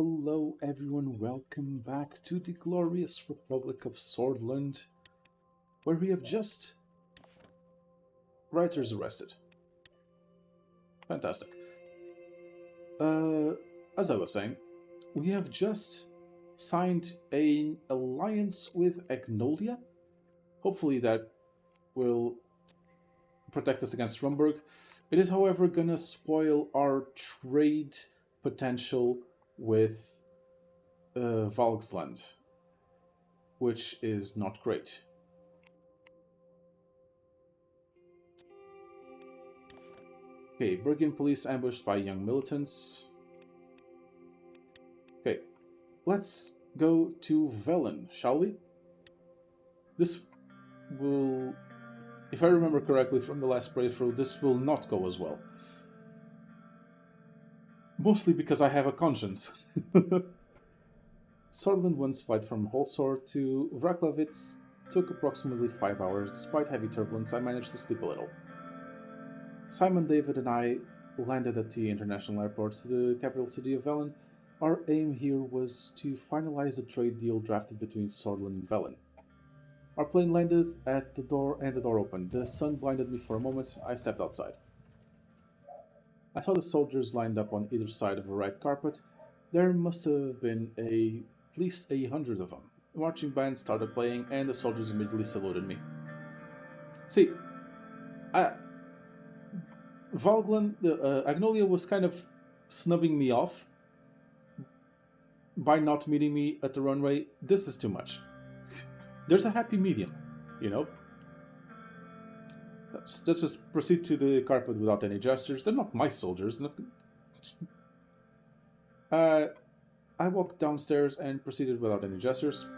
Hello, everyone. Welcome back to the glorious Republic of Swordland, where we have just writers arrested. Fantastic. Uh, as I was saying, we have just signed an alliance with Agnolia. Hopefully, that will protect us against Rumburg. It is, however, gonna spoil our trade potential with Valksland, which is not great. Okay, Bergen police ambushed by young militants. Okay, let's go to Velen, shall we? This will, if I remember correctly from the last playthrough, this will not go as well. Mostly because I have a conscience. Sordland one's flight from Holsor to Vraklavitz took approximately 5 hours. Despite heavy turbulence, I managed to sleep a little. Simon, David, and I landed at the international airport, the capital city of Velen. Our aim here was to finalize the trade deal drafted between Sordland and Velen. Our plane landed at the door and the door opened. The sun blinded me for a moment. I stepped outside. I saw the soldiers lined up on either side of a red carpet. There must have been at least 100 of them. The marching band started playing, and the soldiers immediately saluted me. See, Valgland, Agnolia was kind of snubbing me off by not meeting me at the runway. This is too much. There's a happy medium, you know? Let's just proceed to the carpet without any gestures. They're not my soldiers. I walked downstairs and proceeded without any gestures.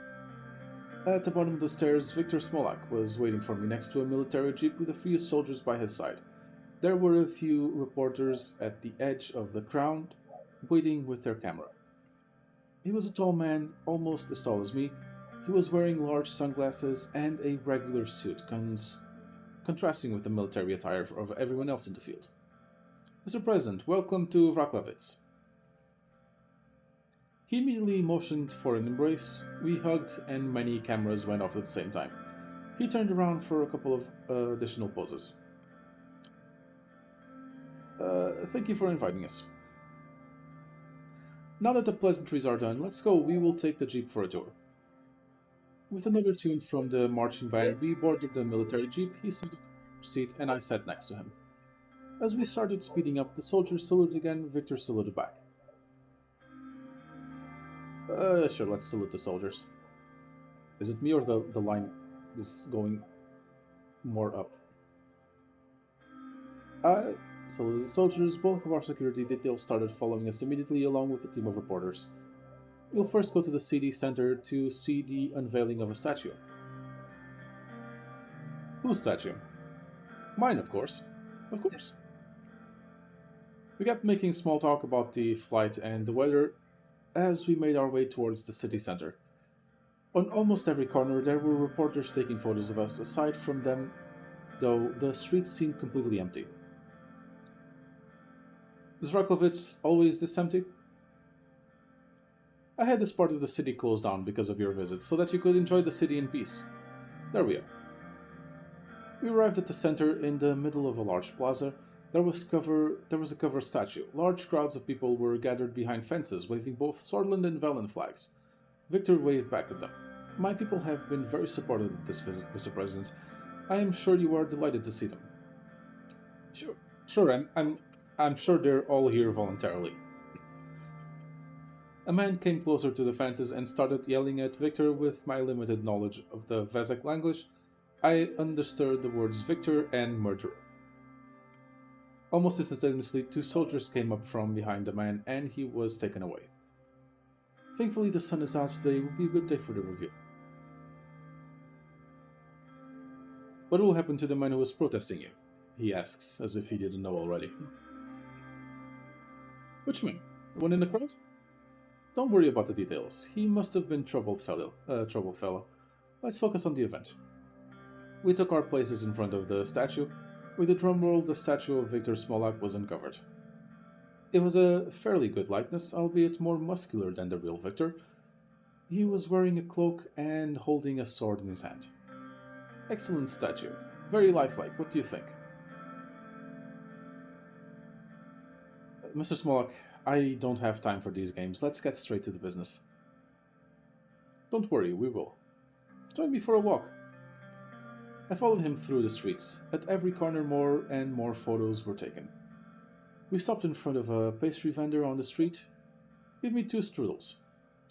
At the bottom of the stairs, Victor Smolak was waiting for me next to a military jeep with a few soldiers by his side. There were a few reporters at the edge of the crowd, waiting with their camera. He was a tall man, almost as tall as me. He was wearing large sunglasses and a regular suit, contrasting with the military attire of everyone else in the field. Mr. President, welcome to Vraklavitz. He immediately motioned for an embrace. We hugged, and many cameras went off at the same time. He turned around for a couple of additional poses. Thank you for inviting us. Now that the pleasantries are done, let's go. We will take the jeep for a tour. With another tune from the marching band, we boarded the military jeep. He sat in the seat, and I sat next to him. As we started speeding up, the soldiers saluted again. Victor saluted back. Sure, let's salute the soldiers. Is it me or the line is going more up? Saluted the soldiers. Both of our security details started following us immediately, along with a team of reporters. We'll first go to the city center to see the unveiling of a statue. Whose statue? Mine, of course. Of course. We kept making small talk about the flight and the weather as we made our way towards the city center. On almost every corner there were reporters taking photos of us. Aside from them, though, the streets seemed completely empty. Is Rakovitz always this empty? I had this part of the city closed down because of your visit, so that you could enjoy the city in peace. There we are. We arrived at the center in the middle of a large plaza. There was a covered statue. Large crowds of people were gathered behind fences, waving both Swordland and Velen flags. Victor waved back at them. My people have been very supportive of this visit, Mr. President. I am sure you are delighted to see them. Sure. I'm sure they're all here voluntarily. A man came closer to the fences and started yelling at Victor. With my limited knowledge of the Vezek language, I understood the words Victor and murderer. Almost instantaneously, 2 soldiers came up from behind the man, and he was taken away. Thankfully, the sun is out today. It will be a good day for the review. What will happen to the man who was protesting you? He asks, as if he didn't know already. Which man? The one in the crowd? Don't worry about the details. He must have been troubled fellow. Let's focus on the event. We took our places in front of the statue. With a drum roll, the statue of Victor Smolak was uncovered. It was a fairly good likeness, albeit more muscular than the real Victor. He was wearing a cloak and holding a sword in his hand. Excellent statue. Very lifelike. What do you think? Mr. Smolak, I don't have time for these games. Let's get straight to the business. Don't worry, we will. Join me for a walk. I followed him through the streets. At every corner, more and more photos were taken. We stopped in front of a pastry vendor on the street. Give me 2 strudels.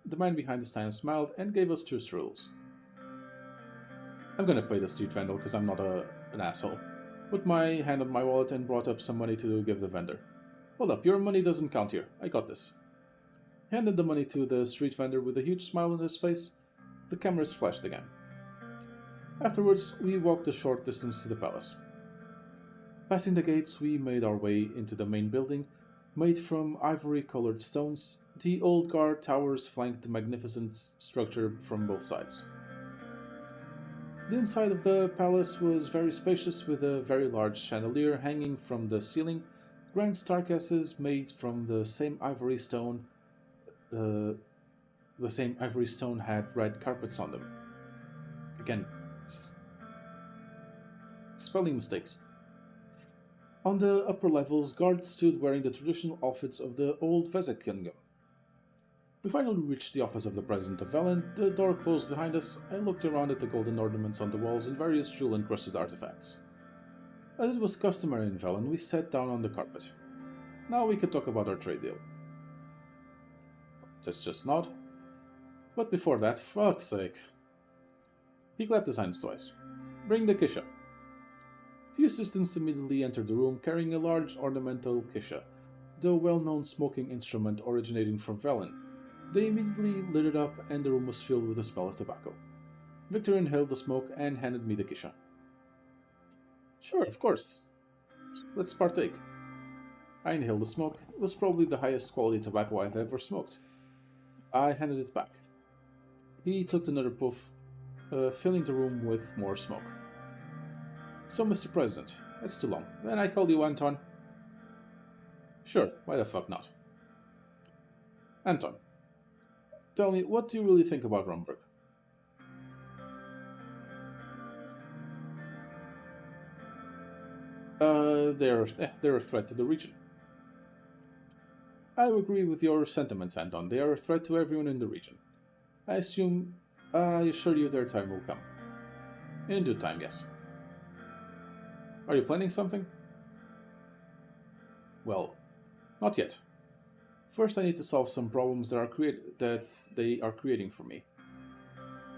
The man behind the stand smiled and gave us 2 strudels. I'm gonna pay the street vendor because I'm not an asshole. Put my hand on my wallet and brought up some money to give the vendor. Hold up, your money doesn't count here. I got this. He handed the money to the street vendor with a huge smile on his face. The cameras flashed again. Afterwards, we walked a short distance to the palace. Passing the gates, we made our way into the main building. Made from ivory-colored stones, the old guard towers flanked the magnificent structure from both sides. The inside of the palace was very spacious, with a very large chandelier hanging from the ceiling. Grand staircases made from the same ivory stone. The same ivory stone had red carpets on them. Again, spelling mistakes. On the upper levels, guards stood wearing the traditional outfits of the old Vezek kingdom. We finally reached the office of the President of Velen. The door closed behind us. I looked around at the golden ornaments on the walls and various jewel-encrusted artifacts. As it was customary in Velen, we sat down on the carpet. Now we could talk about our trade deal. Just nod. But before that, fuck's sake. He clapped his hands twice. Bring the kisha. Few assistants immediately entered the room carrying a large ornamental kisha, the well-known smoking instrument originating from Velen. They immediately lit it up and the room was filled with the smell of tobacco. Victor inhaled the smoke and handed me the kisha. Sure, of course. Let's partake. I inhaled the smoke. It was probably the highest quality tobacco I've ever smoked. I handed it back. He took another puff, filling the room with more smoke. So, Mr. President, that's too long. Then I call you Anton. Sure, why the fuck not? Anton, tell me, what do you really think about Rumberg? They're a threat to the region. I agree with your sentiments, Anton. They are a threat to everyone in the region. I assure you their time will come. In due time, yes. Are you planning something? Well, not yet. First, I need to solve some problems that they are creating for me.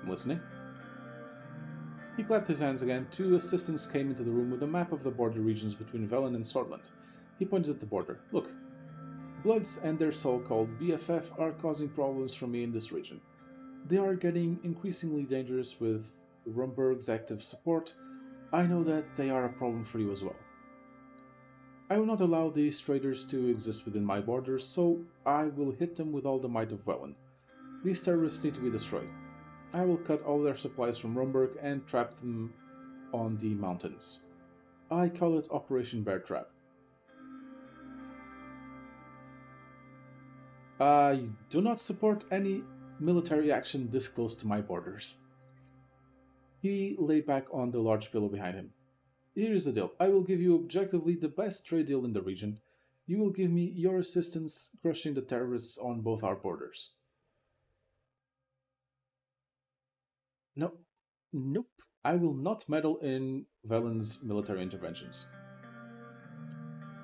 I'm listening. He clapped his hands again. 2 assistants came into the room with a map of the border regions between Velen and Sordland. He pointed at the border. Look, Bloods and their so-called BFF are causing problems for me in this region. They are getting increasingly dangerous with Rumberg's active support. I know that they are a problem for you as well. I will not allow these traitors to exist within my borders, so I will hit them with all the might of Velen. These terrorists need to be destroyed. I will cut all their supplies from Rumberg and trap them on the mountains. I call it Operation Bear Trap. I do not support any military action this close to my borders. He lay back on the large pillow behind him. Here is the deal. I will give you objectively the best trade deal in the region. You will give me your assistance crushing the terrorists on both our borders. No, nope. I will not meddle in Velen's military interventions.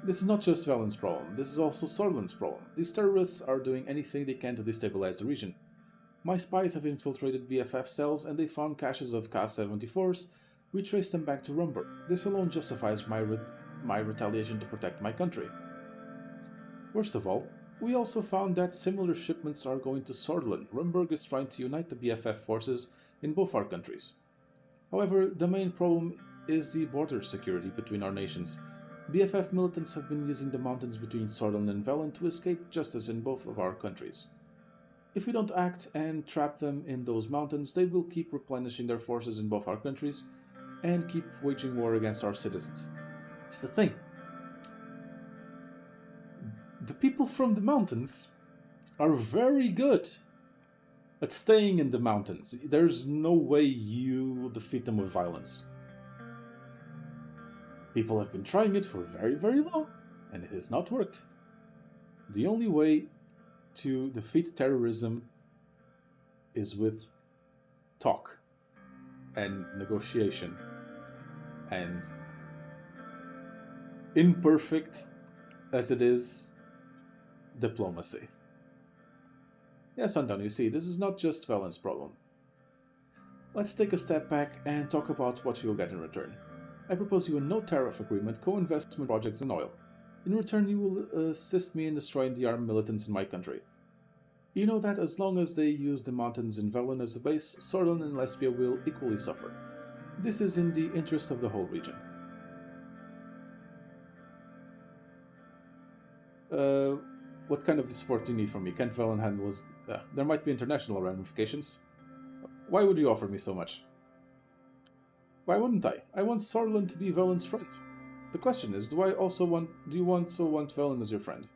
This is not just Velen's problem, this is also Sordland's problem. These terrorists are doing anything they can to destabilize the region. My spies have infiltrated BFF cells and they found caches of K-74s. We traced them back to Rumberg. This alone justifies my retaliation to protect my country. Worst of all, we also found that similar shipments are going to Sordland. Rumberg is trying to unite the BFF forces in both our countries. However, the main problem is the border security between our nations. BFF militants have been using the mountains between Sordland and Velen to escape justice in both of our countries. If we don't act and trap them in those mountains, they will keep replenishing their forces in both our countries and keep waging war against our citizens. It's the thing. The people from the mountains are very good at staying in the mountains. There's no way you defeat them with violence. People have been trying it for very, very long, and it has not worked. The only way to defeat terrorism is with talk and negotiation and imperfect as it is, diplomacy. Yes, Anton, you see, this is not just Valen's problem. Let's take a step back and talk about what you'll get in return. I propose you a no-tariff agreement, co-investment projects in oil. In return, you will assist me in destroying the armed militants in my country. You know that as long as they use the mountains in Velen as a base, Sordon and Lesbia will equally suffer. This is in the interest of the whole region. What kind of support do you need from me? Can't Velen handle this? There might be international ramifications. Why would you offer me so much? Why wouldn't I? I want Sordon to be Velen's friend. The question is, do you want Velen as your friend?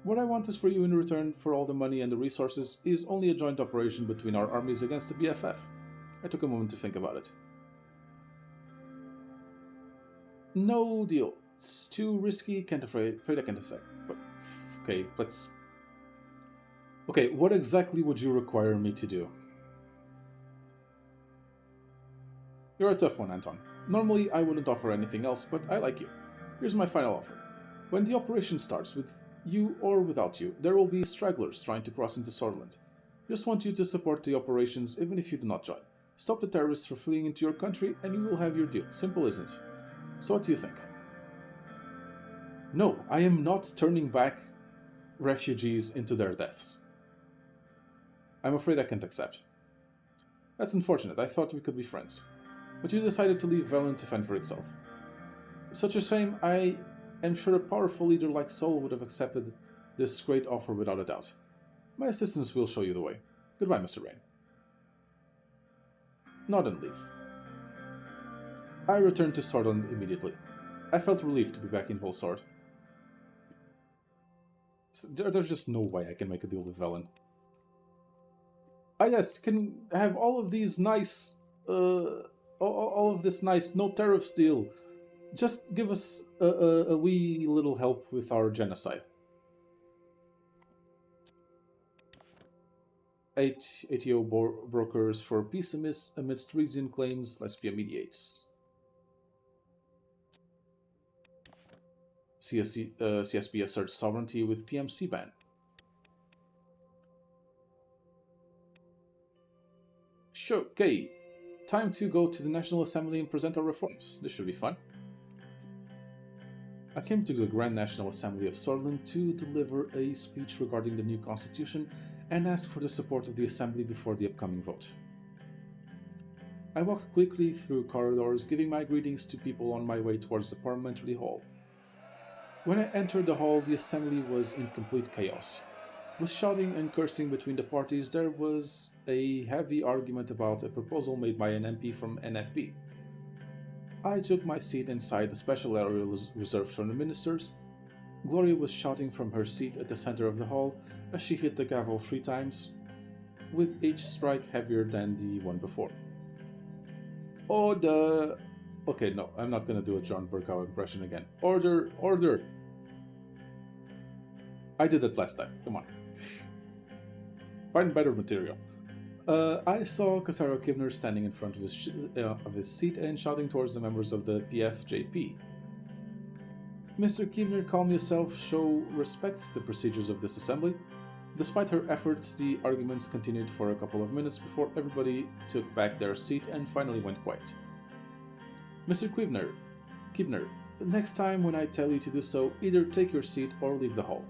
What I want is for you in return for all the money and the resources is only a joint operation between our armies against the BFF. I took a moment to think about it. No deal. It's too risky, afraid I can't accept. But, okay, let's... Okay, what exactly would you require me to do? You're a tough one, Anton. Normally, I wouldn't offer anything else, but I like you. Here's my final offer. When the operation starts, with you or without you, there will be stragglers trying to cross into Sordland. Just want you to support the operations even if you do not join. Stop the terrorists from fleeing into your country and you will have your deal. Simple, isn't it? So what do you think? No, I am not turning back refugees into their deaths. I'm afraid I can't accept. That's unfortunate. I thought we could be friends. But you decided to leave Velen to fend for itself. Such a shame. I am sure a powerful leader like Sol would have accepted this great offer without a doubt. My assistants will show you the way. Goodbye, Mr. Rain. Nod and leave. I returned to Sordon immediately. I felt relieved to be back in Volsord. There's just no way I can make a deal with Velen. Ah yes, can have all of these nice... all of this nice no tariffs deal. Just give us a wee little help with our genocide. 8 ATO brokers for peace amidst Rizian claims, Lesbia mediates. CSB asserts sovereignty with PMC ban. Sure, okay. Time to go to the National Assembly and present our reforms. This should be fun. I came to the Grand National Assembly of Sordland to deliver a speech regarding the new constitution and ask for the support of the Assembly before the upcoming vote. I walked quickly through corridors, giving my greetings to people on my way towards the Parliamentary Hall. When I entered the hall, the Assembly was in complete chaos. With shouting and cursing between the parties, there was a heavy argument about a proposal made by an MP from NFB. I took my seat inside the special area reserved for the ministers. Gloria was shouting from her seat at the center of the hall as she hit the gavel 3 times, with each strike heavier than the one before. Order! Okay, no, I'm not gonna do a John Burkow impression again. Order! Order! I did it last time, come on. Find better material. I saw Casaro Kivner standing in front of his seat and shouting towards the members of the PFJP. Mr. Kivner, calm yourself, show respect to the procedures of this assembly. Despite her efforts, the arguments continued for a couple of minutes before everybody took back their seat and finally went quiet. Mr. Kivner, next time when I tell you to do so, either take your seat or leave the hall,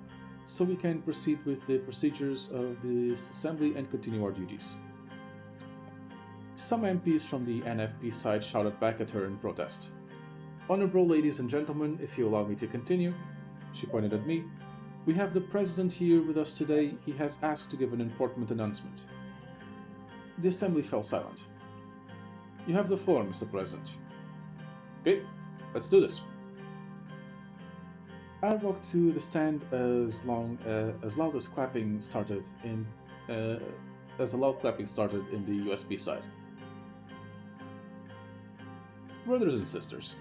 so we can proceed with the procedures of this assembly and continue our duties. Some MPs from the NFP side shouted back at her in protest. Honorable ladies and gentlemen, if you allow me to continue, she pointed at me. We have the President here with us today. He has asked to give an important announcement. The assembly fell silent. You have the floor, Mr. President. Okay, let's do this. I walked to the stand as loud as clapping started uh, as a loud clapping started in the USB side. Brothers and sisters,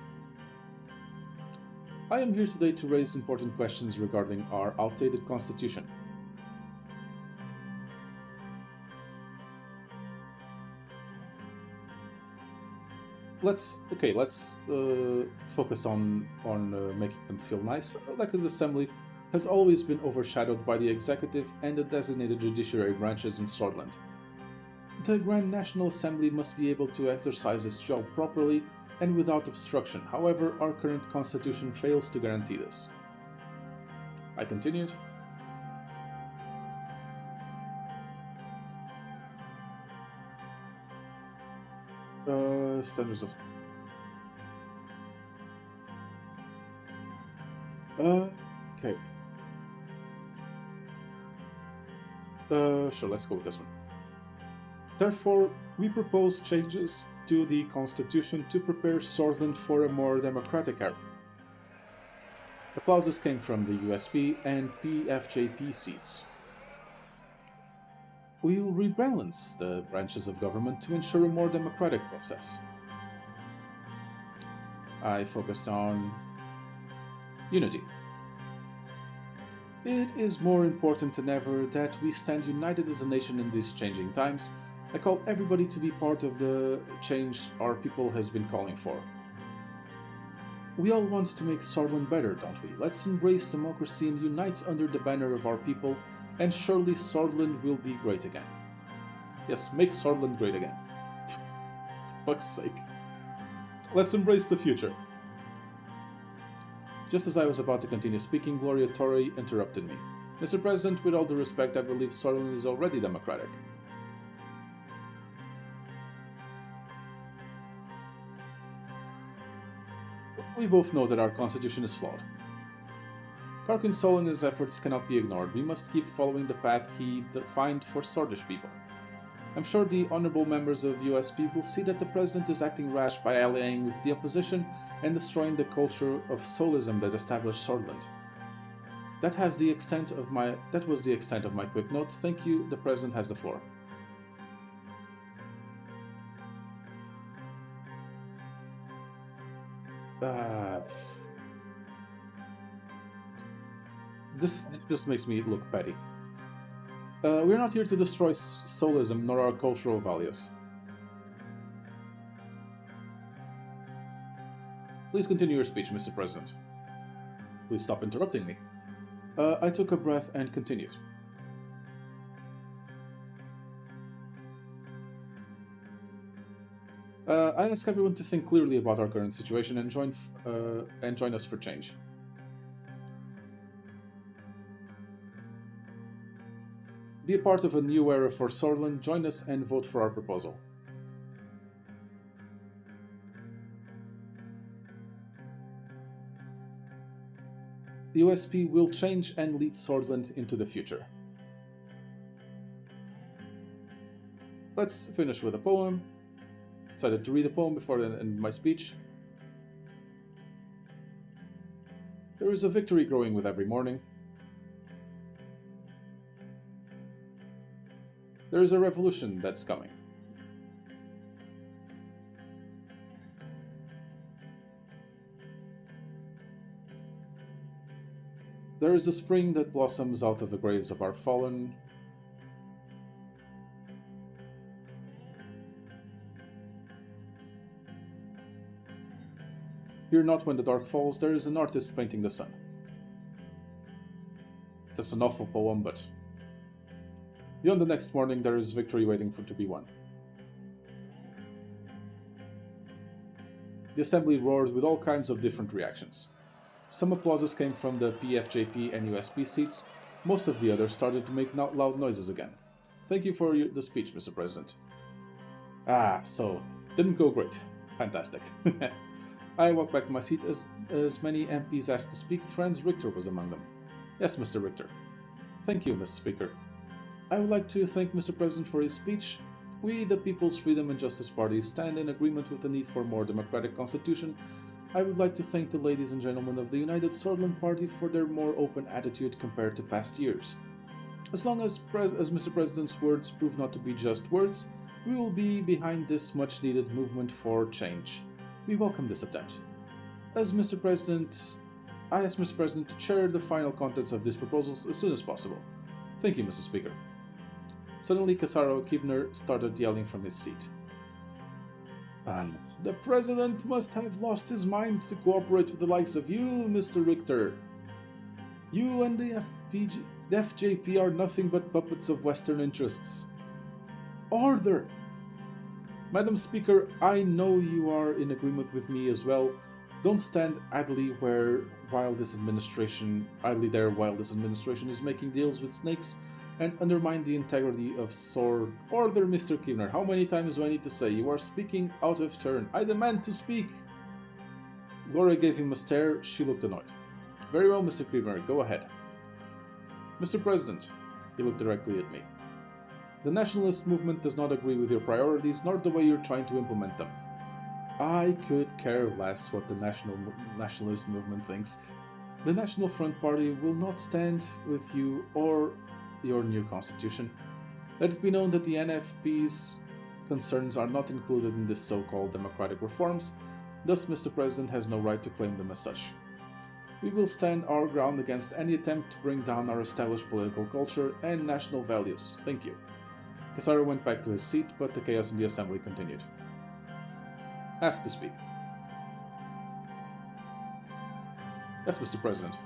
I am here today to raise important questions regarding our outdated constitution. Let's focus on making them feel nice. Elected assembly has always been overshadowed by the executive and the designated judiciary branches in Scotland. The Grand National Assembly must be able to exercise its job properly and without obstruction. However, our current constitution fails to guarantee this. I continued. Standards of. Okay. Sure, let's go with this one. Therefore, we propose changes to the Constitution to prepare Scotland for a more democratic era. Applauses came from the USB and PFJP seats. We will rebalance the branches of government to ensure a more democratic process. I focused on unity. It is more important than ever that we stand united as a nation in these changing times. I call everybody to be part of the change our people has been calling for. We all want to make Scotland better, don't we? Let's embrace democracy and unite under the banner of our people, and surely Scotland will be great again. Yes, make Scotland great again. For fuck's sake. Let's embrace the future. Just as I was about to continue speaking, Gloria Torre interrupted me. Mr. President, with all due respect, I believe Scotland is already democratic. We both know that our constitution is flawed. Tarquin Solin's efforts cannot be ignored. We must keep following the path he defined for Scottish people. I'm sure the honourable members of USP will see that the President is acting rash by allying with the opposition and destroying the culture of solism that established Scotland. That was the extent of my quick note. Thank you. The President has the floor. This just makes me look petty. We're not here to destroy solism nor our cultural values. Please continue your speech, Mr. President. Please stop interrupting me. I took a breath and continued. I ask everyone to think clearly about our current situation and join us for change. Be a part of a new era for Scotland, join us and vote for our proposal. The USP will change and lead Scotland into the future. Let's finish with a poem. Decided to read a poem before I end my speech. There is a victory growing with every morning. There is a revolution that's coming. There is a spring that blossoms out of the graves of our fallen. Fear not when the dark falls, there is an artist painting the sun. That's an awful poem, but beyond the next morning, there is victory waiting to be won. The assembly roared with all kinds of different reactions. Some applauses came from the PFJP and USB seats. Most of the others started to make loud noises again. Thank you for the speech, Mr. President. So, didn't go great. Fantastic. I walked back to my seat as many MPs asked to speak. Franz Richter was among them. Yes, Mr. Richter. Thank you, Mr. Speaker. I would like to thank Mr. President for his speech. We, the People's Freedom and Justice Party, stand in agreement with the need for a more democratic constitution I would like to thank the ladies and gentlemen of the United Swordland Party for their more open attitude compared to past years. As long as Mr. President's words prove not to be just words, we will be behind this much needed movement for change. We welcome this attempt. As Mr. President, I ask Mr. President to share the final contents of these proposals as soon as possible. Thank you, Mr. Speaker. Suddenly, Casaro Kibner started yelling from his seat. The President must have lost his mind to cooperate with the likes of you, Mr. Richter. You and the FJP are nothing but puppets of Western interests. Order! Madam Speaker, I know you are in agreement with me as well. Don't stand idly while this administration is making deals with snakes and undermine the integrity of Sword. Order, Mr. Kibner. How many times do I need to say? You are speaking out of turn. I demand to speak. Gloria gave him a stare. She looked annoyed. Very well, Mr. Kibner. Go ahead. Mr. President, he looked directly at me. The nationalist movement does not agree with your priorities, nor the way you're trying to implement them. I could care less what the nationalist movement thinks. The National Front Party will not stand with you or your new constitution. Let it be known that the NFP's concerns are not included in this so-called democratic reforms, thus Mr. President has no right to claim them as such. We will stand our ground against any attempt to bring down our established political culture and national values. Thank you. Casaro went back to his seat, but the chaos in the assembly continued. Asked to speak. Yes, Mr. President.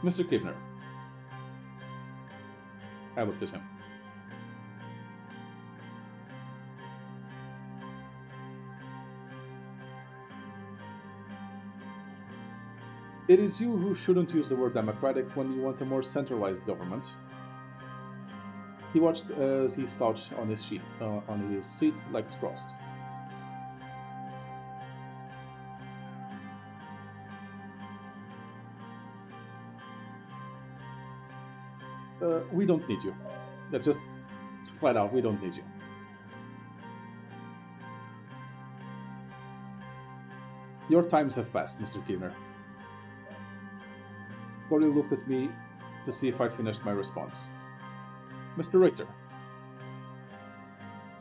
Mr. Kibner. I looked at him. It is you who shouldn't use the word democratic when you want a more centralized government. He watched as he slouched on his seat, legs crossed. We don't need you. That's just flat out, we don't need you. Your times have passed, Mr. Kibner. Gloria looked at me to see if I'd finished my response. Mr. Richter.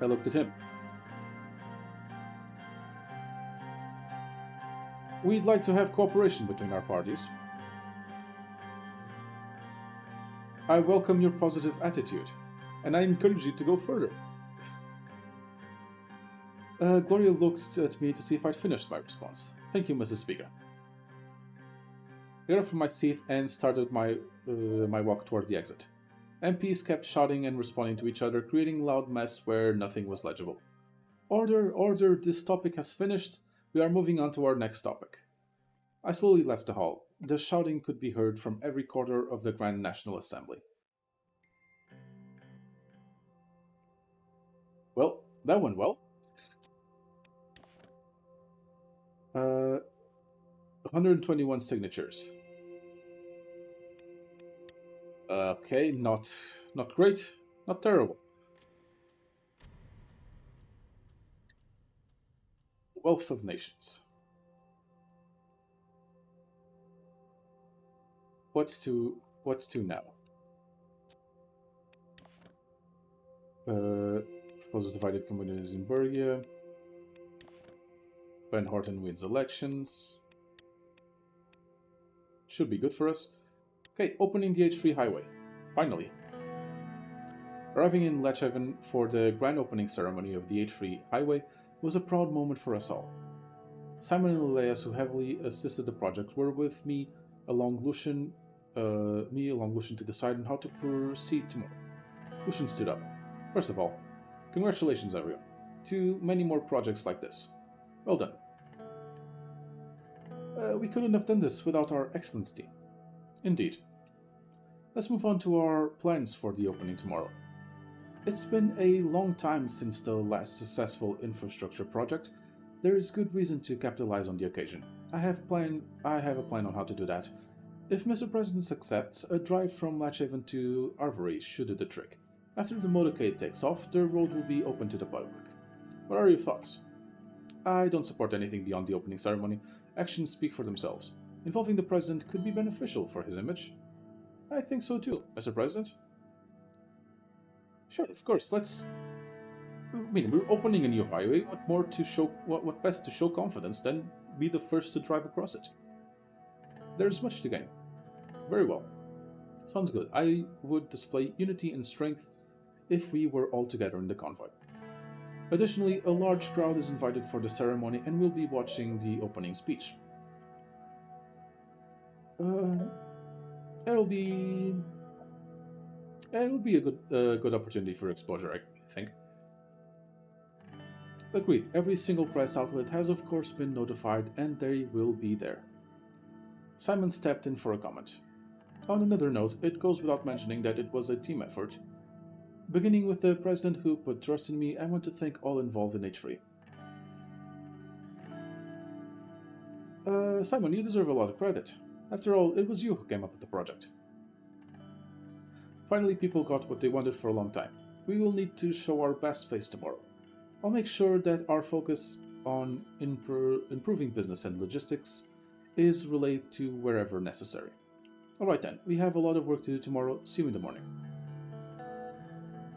I looked at him. We'd like to have cooperation between our parties. I welcome your positive attitude, and I encourage you to go further. Gloria looked at me to see if I'd finished my response. Thank you, Mrs. Speaker. I got up from my seat and started my walk toward the exit. MPs kept shouting and responding to each other, creating a loud mess where nothing was legible. Order, order, this topic has finished. We are moving on to our next topic. I slowly left the hall. The shouting could be heard from every quarter of the Grand National Assembly. Well, that went well. 121 signatures. Okay, not great, not terrible. Wealth of Nations. What's to now? Proposes divided communities in Bergia. Van Horten wins elections. Should be good for us. Okay, opening the H3 highway. Finally. Arriving in Lechhaven for the grand opening ceremony of the H3 highway was a proud moment for us all. Simon and Elias, who heavily assisted the project, were with me along Lucian to decide on how to proceed tomorrow. Lucian stood up. First of all, congratulations everyone. To many more projects like this. Well done. We couldn't have done this without our excellence team. Indeed. Let's move on to our plans for the opening tomorrow. It's been a long time since the last successful infrastructure project. There is good reason to capitalize on the occasion. I have a plan on how to do that. If Mr. President accepts, a drive from Lechhaven to Arvory should do the trick. After the motorcade takes off, the road will be open to the public. What are your thoughts? I don't support anything beyond the opening ceremony. Actions speak for themselves. Involving the President could be beneficial for his image. I think so too, Mr. President. Sure, of course. We're opening a new highway. What more to show? What best to show confidence than be the first to drive across it? There's much to gain. Very well. Sounds good. I would display unity and strength if we were all together in the convoy. Additionally, a large crowd is invited for the ceremony and will be watching the opening speech. It'll be a good opportunity for exposure, I think. Agreed. Every single press outlet has of course been notified and they will be there. Simon stepped in for a comment. On another note, it goes without mentioning that it was a team effort. Beginning with the President who put trust in me, I want to thank all involved in H3. Simon, you deserve a lot of credit. After all, it was you who came up with the project. Finally, people got what they wanted for a long time. We will need to show our best face tomorrow. I'll make sure that our focus on improving business and logistics is relayed to wherever necessary. Alright then, we have a lot of work to do tomorrow. See you in the morning.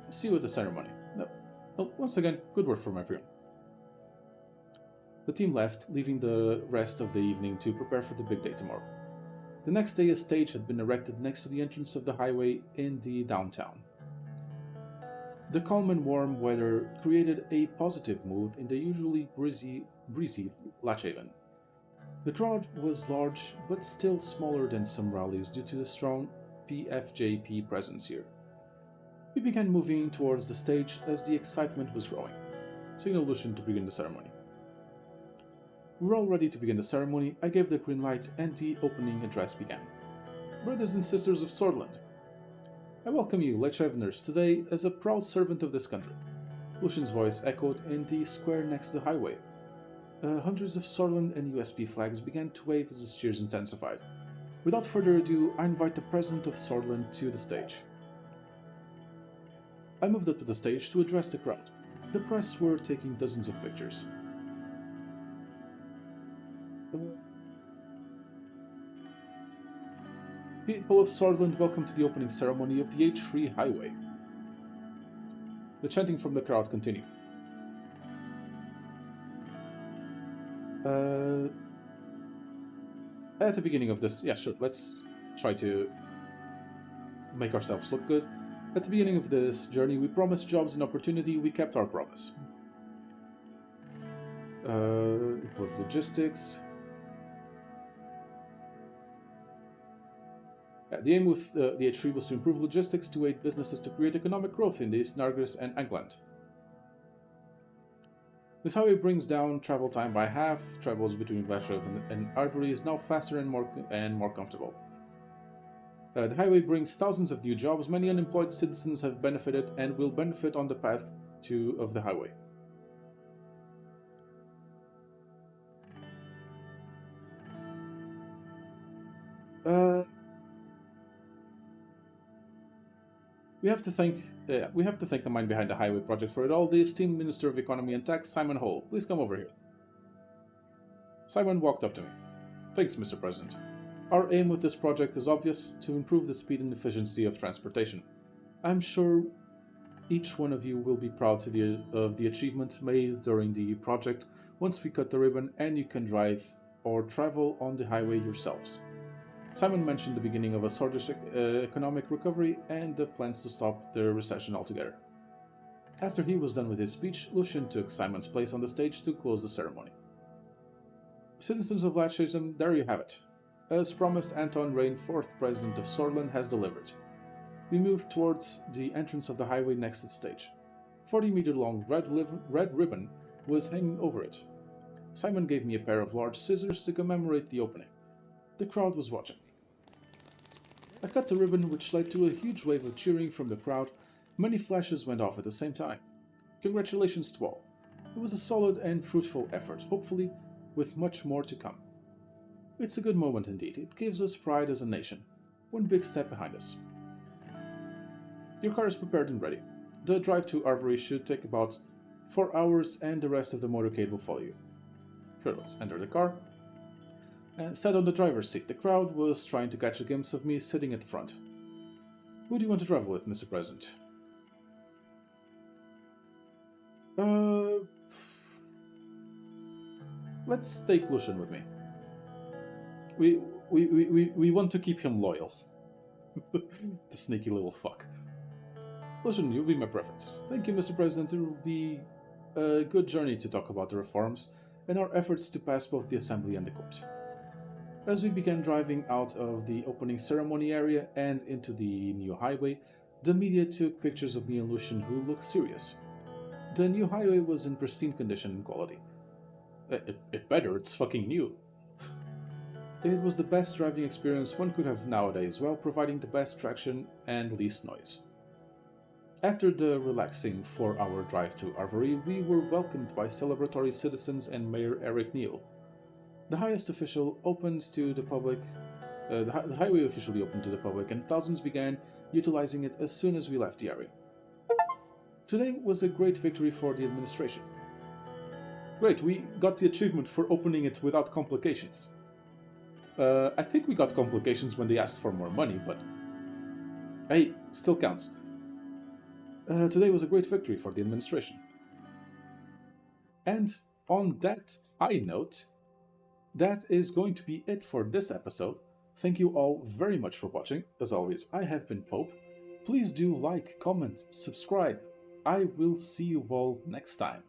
See you at the ceremony. Well, once again, good work from everyone. The team left, leaving the rest of the evening to prepare for the big day tomorrow. The next day, a stage had been erected next to the entrance of the highway in the downtown. The calm and warm weather created a positive mood in the usually breezy Latchhaven. The crowd was large, but still smaller than some rallies due to the strong PFJP presence here. We began moving towards the stage as the excitement was growing. Signal Lucian to begin the ceremony. We were all ready to begin the ceremony. I gave the green light and the opening address began. Brothers and sisters of Swordland, I welcome you, Latchhaveners, today as a proud servant of this country. Lucian's voice echoed in the square next to the highway. Hundreds of Swordland and USP flags began to wave as the cheers intensified. Without further ado, I invite the President of Swordland to the stage. I moved up to the stage to address the crowd. The press were taking dozens of pictures. People of Swordland, welcome to the opening ceremony of the H3 Highway. The chanting from the crowd continued. At the beginning of this, yeah, sure, let's try to make ourselves look good. At the beginning of this journey, we promised jobs and opportunity. We kept our promise. Improve logistics. The aim with the H3 was to improve logistics to aid businesses to create economic growth in the East Nargis and Angland. This highway brings down travel time by half. Travels between Latchhaven and Ivory is now faster and more comfortable. The highway brings thousands of new jobs. Many unemployed citizens have benefited and will benefit on the path of the highway. We have to thank the mind behind the highway project for it all. The esteemed Minister of Economy and Tax, Simon Hole. Please come over here. Simon walked up to me. Thanks, Mr. President. Our aim with this project is obvious: to improve the speed and efficiency of transportation. I'm sure each one of you will be proud of the achievement made during the project once we cut the ribbon and you can drive or travel on the highway yourselves. Simon mentioned the beginning of a Swordlish economic recovery and the plans to stop the recession altogether. After he was done with his speech, Lucian took Simon's place on the stage to close the ceremony. Citizens of Latchhaven, there you have it. As promised, Anton Rain, 4th President of Swordland, has delivered. We moved towards the entrance of the highway next to the stage. 40-meter-long red ribbon was hanging over it. Simon gave me a pair of large scissors to commemorate the opening. The crowd was watching. I cut the ribbon, which led to a huge wave of cheering from the crowd. Many flashes went off at the same time. Congratulations to all. It was a solid and fruitful effort, hopefully with much more to come. It's a good moment indeed. It gives us pride as a nation. One big step behind us. Your car is prepared and ready. The drive to Arvory should take about 4 hours, and the rest of the motorcade will follow you. Sure, let's enter the car. And sat on the driver's seat. The crowd was trying to catch a glimpse of me sitting at the front. Who do you want to travel with, Mr. President? Let's take Lucian with me. We want to keep him loyal. The sneaky little fuck. Lucian, you'll be my preference. Thank you, Mr. President. It will be a good journey to talk about the reforms and our efforts to pass both the Assembly and the Court. As we began driving out of the opening ceremony area and into the new highway, the media took pictures of me and Lucian, who looked serious. The new highway was in pristine condition and quality. It better, it's fucking new. It was the best driving experience one could have nowadays, while providing the best traction and least noise. After the relaxing 4-hour drive to Arvory, we were welcomed by celebratory citizens and Mayor Eric Neal. The highest official opened to the public. The highway officially opened to the public, and thousands began utilizing it as soon as we left the area. Today was a great victory for the administration. Great, we got the achievement for opening it without complications. I think we got complications when they asked for more money, but hey, still counts. Today was a great victory for the administration. And on that high note, that is going to be it for this episode. Thank you all very much for watching. As always, I have been Pope. Please do like, comment, subscribe. I will see you all next time.